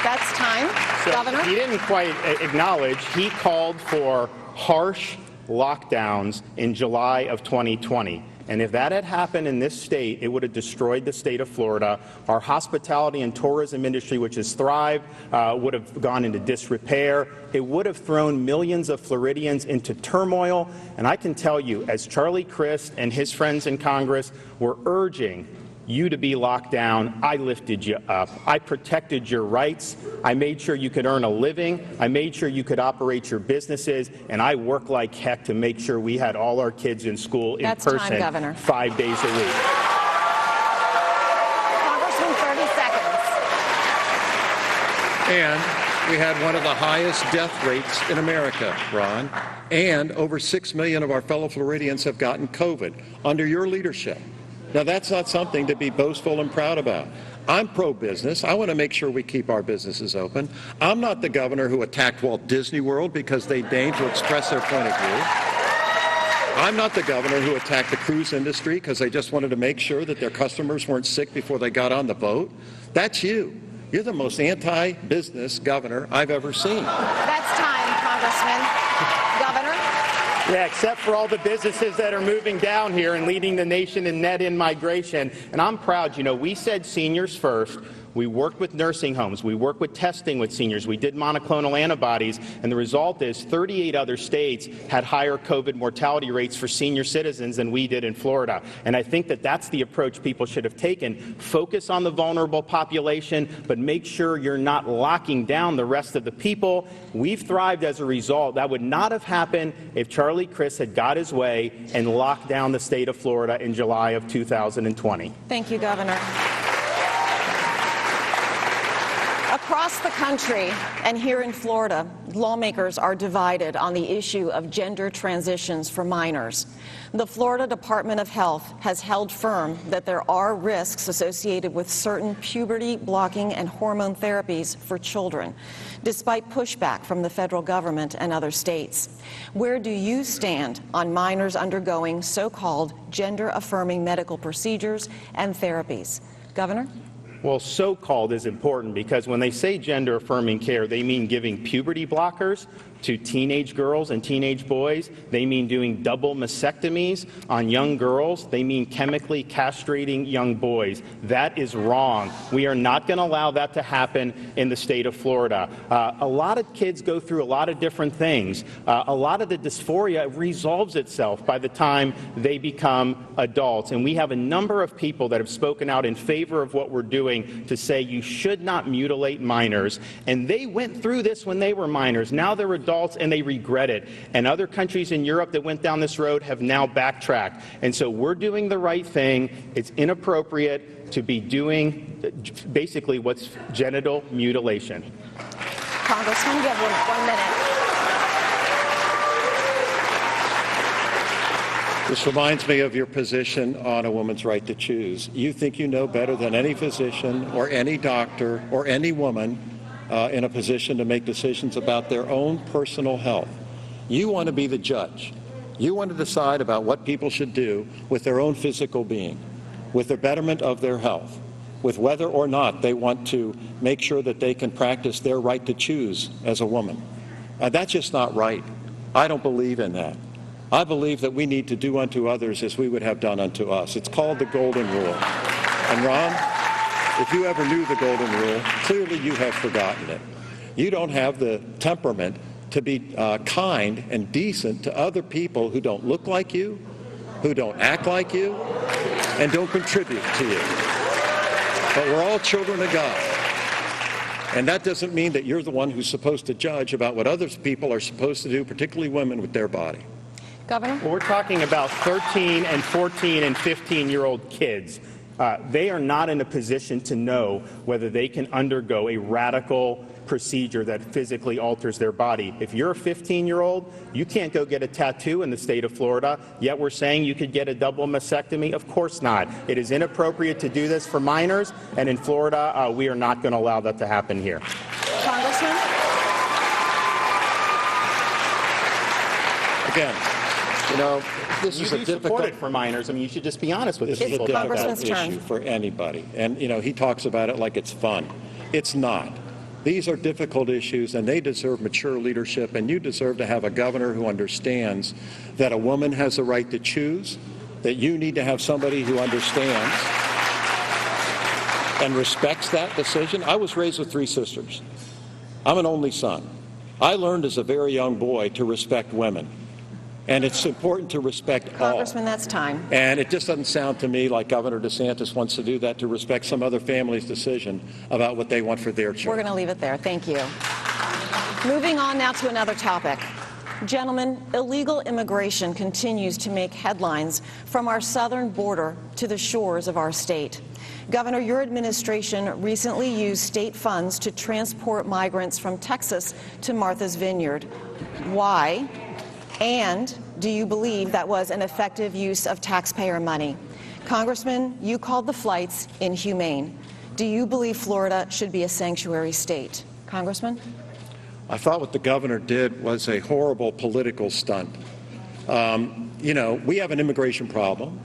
That's time. So Governor? he didn't quite acknowledge he called for harsh lockdowns in July of 2020. And if that had happened in this state, it would have destroyed the state of Florida. Our hospitality and tourism industry, which has thrived, would have gone into disrepair. It would have thrown millions of Floridians into turmoil. And I can tell you, as Charlie Crist and his friends in Congress were urging you to be locked down, I lifted you up. I protected your rights. I made sure you could earn a living. I made sure you could operate your businesses. And I worked like heck to make sure we had all our kids in school in That's person time, Governor. 5 days a week. Congressman, 30 seconds. And we had one of the highest death rates in America, Ron. And over 6 million of our fellow Floridians have gotten COVID under your leadership. Now, that's not something to be boastful and proud about. I'm pro-business. I want to make sure we keep our businesses open. I'm not the governor who attacked Walt Disney World because they deigned to express their point of view. I'm not the governor who attacked the cruise industry because they just wanted to make sure that their customers weren't sick before they got on the boat. That's you. You're the most anti-business governor I've ever seen. That's time, Congressman. Governor? Yeah, except for all the businesses that are moving down here and leading the nation in net in migration. And I'm proud, you know, we said seniors first. We worked with nursing homes. We worked with testing with seniors. We did monoclonal antibodies. And the result is 38 other states had higher COVID mortality rates for senior citizens than we did in Florida. And I think that that's the approach people should have taken. Focus on the vulnerable population, but make sure you're not locking down the rest of the people. We've thrived as a result. That would not have happened if Charlie Crist had got his way and locked down the state of Florida in July of 2020. Thank you, Governor. Across the country and here in Florida, lawmakers are divided on the issue of gender transitions for minors. The Florida Department of Health has held firm that there are risks associated with certain puberty-blocking and hormone therapies for children, despite pushback from the federal government and other states. Where do you stand on minors undergoing so-called gender-affirming medical procedures and therapies? Governor? Well, so-called is important because when they say gender-affirming care, they mean giving puberty blockers to teenage girls and teenage boys. They mean doing double mastectomies on young girls. They mean chemically castrating young boys. That is wrong. We are not going to allow that to happen in the state of Florida. A lot of kids go through a lot of different things. A lot of the dysphoria resolves itself by the time they become adults. And we have a number of people that have spoken out in favor of what we're doing to say you should not mutilate minors. And they went through this when they were minors. Now they're adults and they regret it. And other countries in Europe that went down this road have now backtracked. And so we're doing the right thing. It's inappropriate to be doing basically what's genital mutilation. Congressman, you have 1 minute. This reminds me of your position on a woman's right to choose. You think you know better than any physician or any doctor or any woman in a position to make decisions about their own personal health. You want to be the judge. You want to decide about what people should do with their own physical being, with the betterment of their health, with whether or not they want to make sure that they can practice their right to choose as a woman. That's just not right. I don't believe in that. I believe that we need to do unto others as we would have done unto us. It's called the Golden Rule. And Ron, if you ever knew the Golden Rule, clearly you have forgotten it. You don't have the temperament to be kind and decent to other people who don't look like you, who don't act like you, and don't contribute to you. But we're all children of God. And that doesn't mean that you're the one who's supposed to judge about what other people are supposed to do, particularly women with their body. Governor? Well, we're talking about 13 and 14 and 15-year-old kids. They are not in a position to know whether they can undergo a radical procedure that physically alters their body. If you're a 15-year-old, you can't go get a tattoo in the state of Florida, yet we're saying you could get a double mastectomy? Of course not. It is inappropriate to do this for minors, and in Florida, we are not going to allow that to happen here. Congressman? Again, you know, this is a You difficult support it for minors. I mean, you should just be honest with This this is a people. difficult Congressman's turn. issue for anybody. And, you know, he talks about it like it's fun. It's not. These are difficult issues, and they deserve mature leadership, and you deserve to have a governor who understands that a woman has a right to choose, that you need to have somebody who understands and respects that decision. I was raised with 3 sisters. I'm an only son. I learned as a very young boy to respect women. And it's important to respect all. Congressman, that's time. And it just doesn't sound to me like Governor DeSantis wants to do that, to respect some other family's decision about what they want for their We're children. going to leave it there. Thank you. Moving on now to another topic. Gentlemen, illegal immigration continues to make headlines from our southern border to the shores of our state. Governor, your administration recently used state funds to transport migrants from Texas to Martha's Vineyard. Why? And do you believe that was an effective use of taxpayer money? Congressman, you called the flights inhumane. Do you believe Florida should be a sanctuary state? Congressman? I thought what the governor did was a horrible political stunt. You know, we have an immigration problem.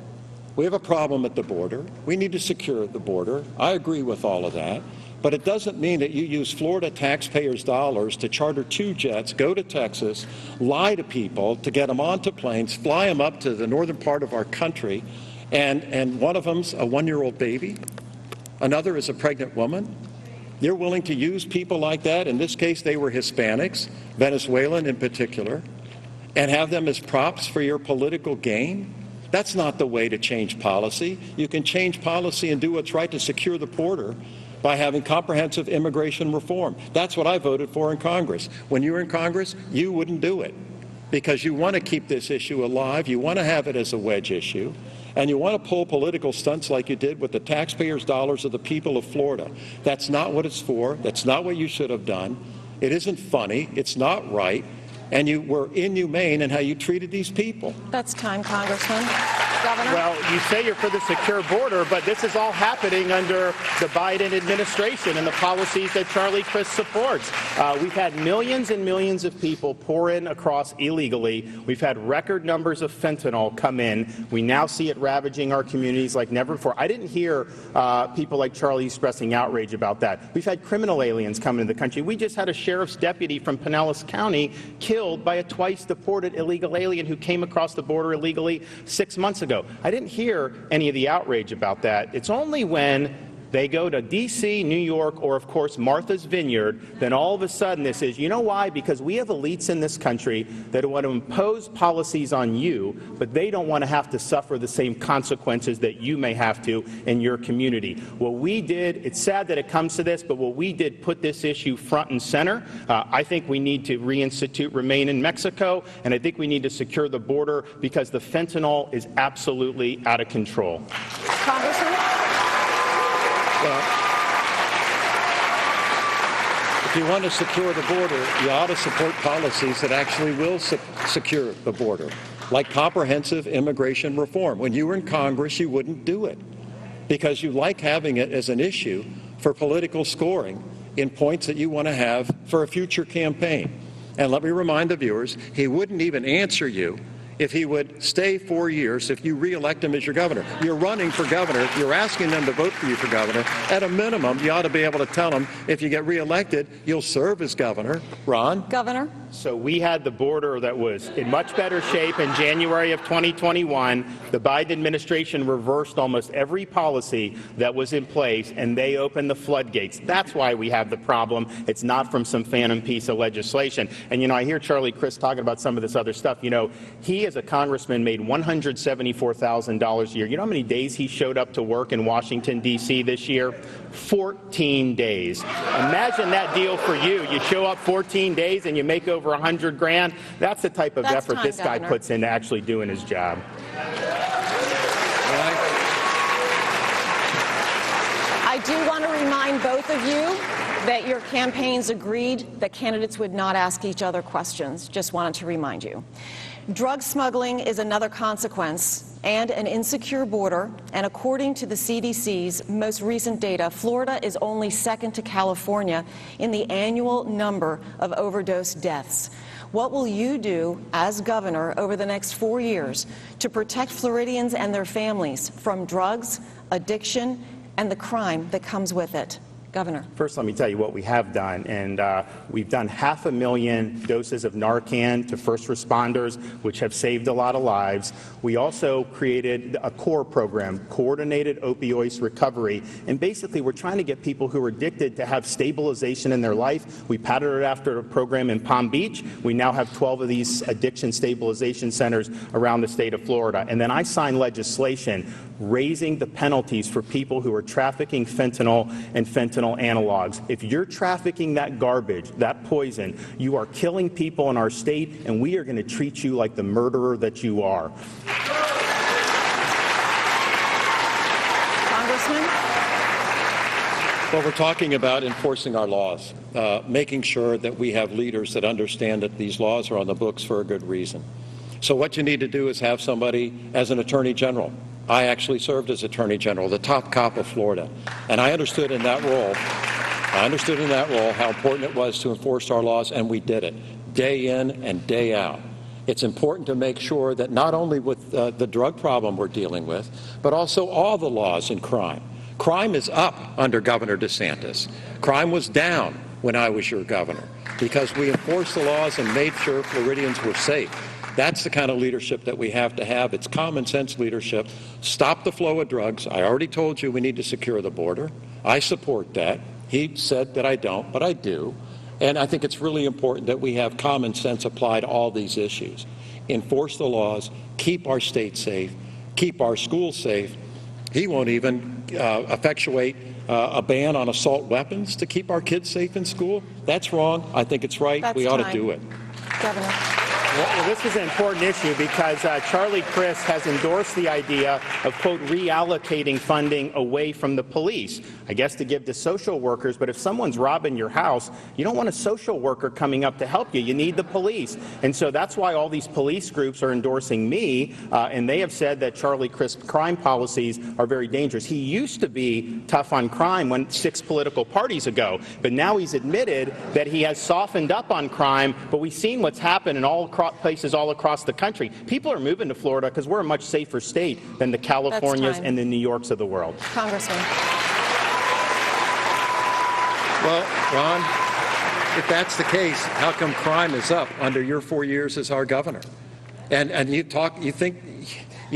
We have a problem at the border. We need to secure the border. I agree with all of that. But it doesn't mean that you use Florida taxpayers' dollars to charter 2 jets, go to Texas, lie to people to get them onto planes, fly them up to the northern part of our country, and one of them's a 1-year-old baby, another is a pregnant woman. You're willing to use people like that, in this case they were Hispanics, Venezuelan in particular, and have them as props for your political gain? That's not the way to change policy. You can change policy and do what's right to secure the border by having comprehensive immigration reform. That's what I voted for in Congress. When you were in Congress, you wouldn't do it because you want to keep this issue alive. You want to have it as a wedge issue. And you want to pull political stunts like you did with the taxpayers' dollars of the people of Florida. That's not what it's for. That's not what you should have done. It isn't funny. It's not right. And you were inhumane in how you treated these people. That's time, Congressman. Governor? Well, you say you're for the secure border, but this is all happening under the Biden administration and the policies that Charlie Crist supports. We've had millions and millions of people pour in across illegally. We've had record numbers of fentanyl come in. We now see it ravaging our communities like never before. I didn't hear people like Charlie expressing outrage about that. We've had criminal aliens come into the country. We just had a sheriff's deputy from Pinellas County killed by a twice-deported illegal alien who came across the border illegally 6 months ago. I didn't hear any of the outrage about that. It's only when they go to D.C., New York, or, of course, Martha's Vineyard, then all of a sudden this is, you know why? Because we have elites in this country that want to impose policies on you, but they don't want to have to suffer the same consequences that you may have to in your community. What we did, it's sad that it comes to this, but what we did put this issue front and center. I think we need to reinstitute Remain in Mexico, and I think we need to secure the border because the fentanyl is absolutely out of control. Congressman? Well, if you want to secure the border, you ought to support policies that actually will secure the border. like comprehensive immigration reform. When you were in Congress, you wouldn't do it because you like having it as an issue for political scoring in points that you want to have for a future campaign. And let me remind the viewers, he wouldn't even answer you if he would stay 4 years if you re-elect him as your governor. You're running for governor. You're asking them to vote for you for governor. At a minimum, you ought to be able to tell them if you get re-elected, you'll serve as governor. Ron? Governor? So we had the border that was in much better shape in January of 2021. The Biden administration reversed almost every policy that was in place, and they opened the floodgates. That's why we have the problem. It's not from some phantom piece of legislation. And, I hear Charlie Crist talking about some of this other stuff. He as a congressman made $174,000 a year. You know how many days he showed up to work in Washington, D.C. this year? 14 days. Imagine that deal for you. You show up 14 days and you make over $100,000. That's the type of effort this guy puts into actually doing his job. I do want to remind both of you that your campaigns agreed that candidates would not ask each other questions. Just wanted to remind you. Drug smuggling is another consequence and an insecure border, and according to the CDC's most recent data, Florida is only second to California in the annual number of overdose deaths. What will you do as governor over the next 4 years to protect Floridians and their families from drugs, addiction, and the crime that comes with it? Governor. First, let me tell you what we have done, and we've done 500,000 doses of Narcan to first responders, which have saved a lot of lives. We also created a CORE program, Coordinated Opioid Recovery, and basically we're trying to get people who are addicted to have stabilization in their life. We patterned it after a program in Palm Beach. We now have 12 of these addiction stabilization centers around the state of Florida. And then I signed legislation raising the penalties for people who are trafficking fentanyl and fentanyl analogs. If you're trafficking that garbage, that poison, you are killing people in our state, and we are going to treat you like the murderer that you are. Congressman? Well, we're talking about enforcing our laws, making sure that we have leaders that understand that these laws are on the books for a good reason. So what you need to do is have somebody as an attorney general. I actually served as Attorney General, the top cop of Florida, and I understood in that role how important it was to enforce our laws, and we did it day in and day out. It's important to make sure that not only with the drug problem we're dealing with, but also all the laws in crime. Crime is up under Governor DeSantis. Crime was down when I was your governor because we enforced the laws and made sure Floridians were safe. That's the kind of leadership that we have to have. It's common sense leadership. Stop the flow of drugs. I already told you we need to secure the border. I support that. He said that I don't, but I do. And I think it's really important that we have common sense applied to all these issues. Enforce the laws, keep our state safe, keep our schools safe. He won't even effectuate a ban on assault weapons to keep our kids safe in school. That's wrong. I think it's right. We ought to do it. Governor. Well, this is an important issue because Charlie Crist has endorsed the idea of, quote, reallocating funding away from the police, I guess to give to social workers. But if someone's robbing your house, you don't want a social worker coming up to help you. You need the police. And so that's why all these police groups are endorsing me, and they have said that Charlie Crist's crime policies are very dangerous. He used to be tough on crime 6 political parties ago, but now he's admitted that he has softened up on crime, but we've seen what's happened in all places all across the country. People are moving to Florida because we're a much safer state than the Californias and the New Yorks of the world. Congressman. Well, Ron, if that's the case, how come crime is up under your 4 years as our governor? And you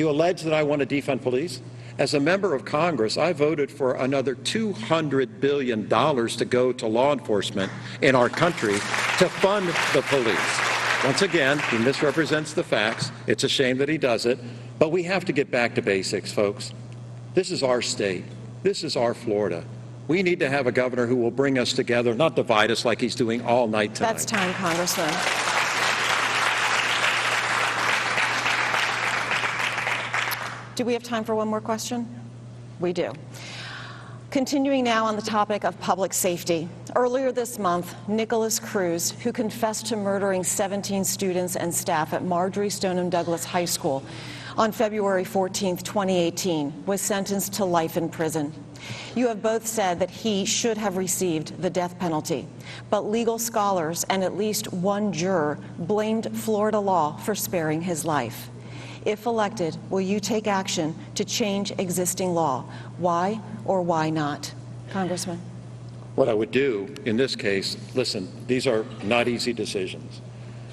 allege that I want to defund police? As a member of Congress, I voted for another $200 billion to go to law enforcement in our country to fund the police. Once again, he misrepresents the facts. It's a shame that he does it. But we have to get back to basics, folks. This is our state. This is our Florida. We need to have a governor who will bring us together, not divide us like he's doing all night tonight. That's time, Congressman. Do we have time for one more question? We do. Continuing now on the topic of public safety, Earlier this month, Nicholas Cruz, who confessed to murdering 17 students and staff at Marjorie Stoneman Douglas High School on February 14, 2018, was sentenced to life in prison. You have both said that he should have received the death penalty, but legal scholars and at least one juror blamed Florida law for sparing his life. If elected, will you take action to change existing law? Why or why not? Congressman. What I would do in this case, listen, these are not easy decisions.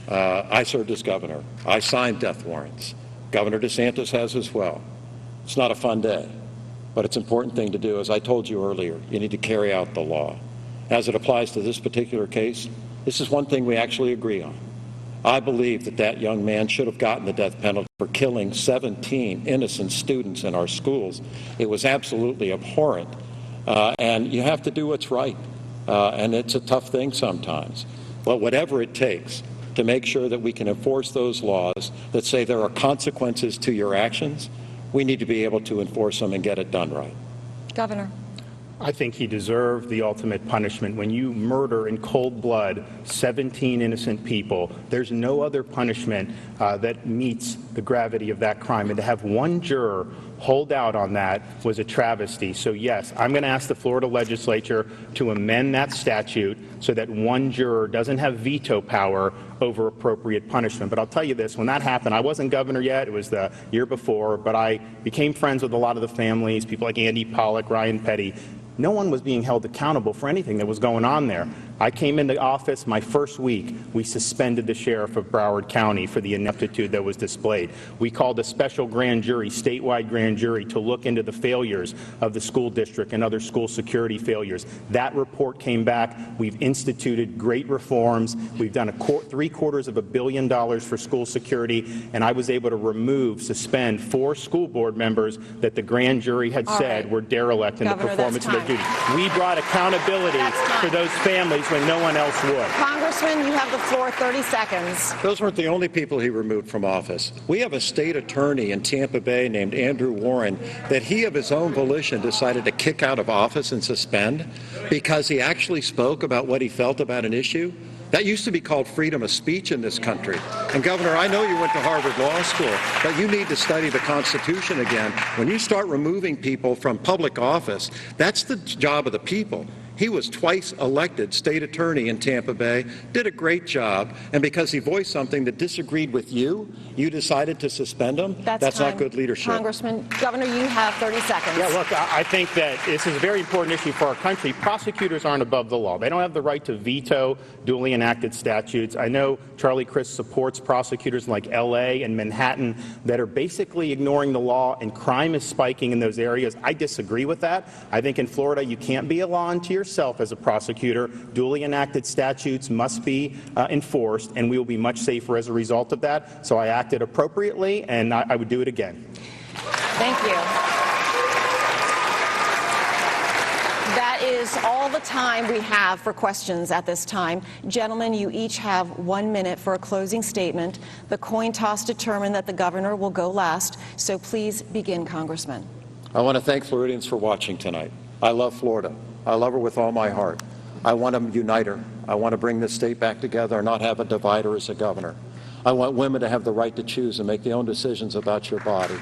I served as governor. I signed death warrants. Governor DeSantis has as well. It's not a fun day, but it's an important thing to do. As I told you earlier, you need to carry out the law. As it applies to this particular case, this is one thing we actually agree on. I believe that that young man should have gotten the death penalty for killing 17 innocent students in our schools. It was absolutely abhorrent. And you have to do what's right. And it's a tough thing sometimes. But whatever it takes to make sure that we can enforce those laws that say there are consequences to your actions, we need to be able to enforce them and get it done right. Governor. I think he deserved the ultimate punishment. When you murder in cold blood 17 innocent people, there's no other punishment that meets the gravity of that crime. And to have one juror hold out on that was a travesty. So yes, I'm going to ask the Florida legislature to amend that statute so that one juror doesn't have veto power over appropriate punishment. But I'll tell you this, when that happened, I wasn't governor yet, it was the year before, but I became friends with a lot of the families, people like Andy Pollack, Ryan Petty. No one was being held accountable for anything that was going on there. I came into office my first week. We suspended the sheriff of Broward County for the ineptitude that was displayed. We called a special grand jury, statewide grand jury, to look into the failures of the school district and other school security failures. That report came back. We've instituted great reforms. We've done $750 million for school security, and I was able to suspend 4 school board members that the grand jury had said were derelict in the performance of their duty. We brought accountability for those families when no one else would. Congressman, you have the floor, 30 seconds. Those weren't the only people he removed from office. We have a state attorney in Tampa Bay named Andrew Warren that he of his own volition decided to kick out of office and suspend because he actually spoke about what he felt about an issue. That used to be called freedom of speech in this country. And Governor, I know you went to Harvard Law School, but you need to study the Constitution again. When you start removing people from public office, that's the job of the people. He was twice elected state attorney in Tampa Bay, did a great job, and because he voiced something that disagreed with you, you decided to suspend him? That's not good leadership. Congressman, Governor, you have 30 seconds. Yeah, look, I think that this is a very important issue for our country. Prosecutors aren't above the law. They don't have the right to veto duly enacted statutes. I know Charlie Crist supports prosecutors like L.A. and Manhattan that are basically ignoring the law, and crime is spiking in those areas. I disagree with that. I think in Florida you can't be a law unto yourself as a prosecutor. Duly enacted statutes must be enforced, and we will be much safer as a result of that. So I acted appropriately, and I would do it again. Thank you. That is all the time we have for questions at this time. Gentlemen, you each have 1 minute for a closing statement. The coin toss determined that the governor will go last, so please begin, Congressman. I want to thank Floridians for watching tonight. I love Florida. I love her with all my heart. I want to unite her. I want to bring this state back together and not have a divider as a governor. I want women to have the right to choose and make their own decisions about your body,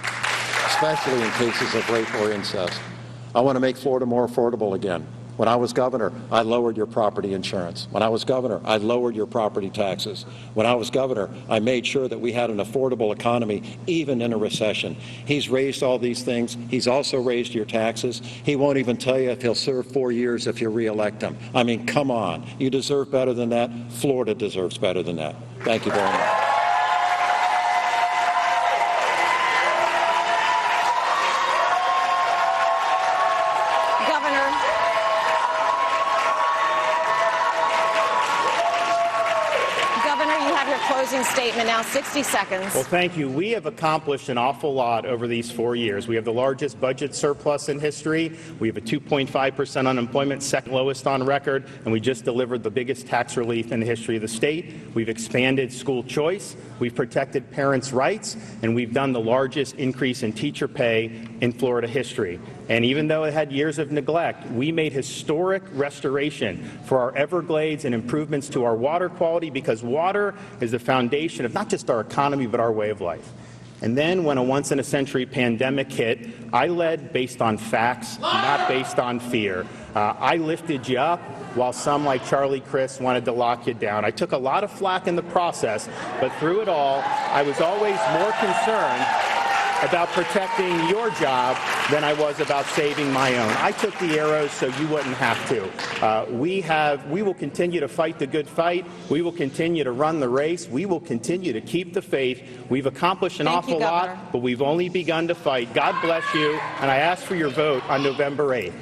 especially in cases of rape or incest. I want to make Florida more affordable again. When I was governor, I lowered your property insurance. When I was governor, I lowered your property taxes. When I was governor, I made sure that we had an affordable economy, even in a recession. He's raised all these things. He's also raised your taxes. He won't even tell you if he'll serve 4 years if you re-elect him. I mean, come on. You deserve better than that. Florida deserves better than that. Thank you very much. Closing statement now, 60 seconds. Well, thank you. We have accomplished an awful lot over these 4 years. We have the largest budget surplus in history. We have a 2.5% unemployment, second lowest on record, and we just delivered the biggest tax relief in the history of the state. We've expanded school choice. We've protected parents' rights, and we've done the largest increase in teacher pay in Florida history. And even though it had years of neglect, we made historic restoration for our Everglades and improvements to our water quality, because water is the foundation of not just our economy, but our way of life. And then when a once-in-a-century pandemic hit, I led based on facts, not based on fear. I lifted you up while some like Charlie Crist wanted to lock you down. I took a lot of flack in the process, but through it all, I was always more concerned about protecting your job than I was about saving my own. I took the arrows so you wouldn't have to. We will continue to fight the good fight. We will continue to run the race. We will continue to keep the faith. We've accomplished an awful lot, but we've only begun to fight. God bless you, and I ask for your vote on November 8th.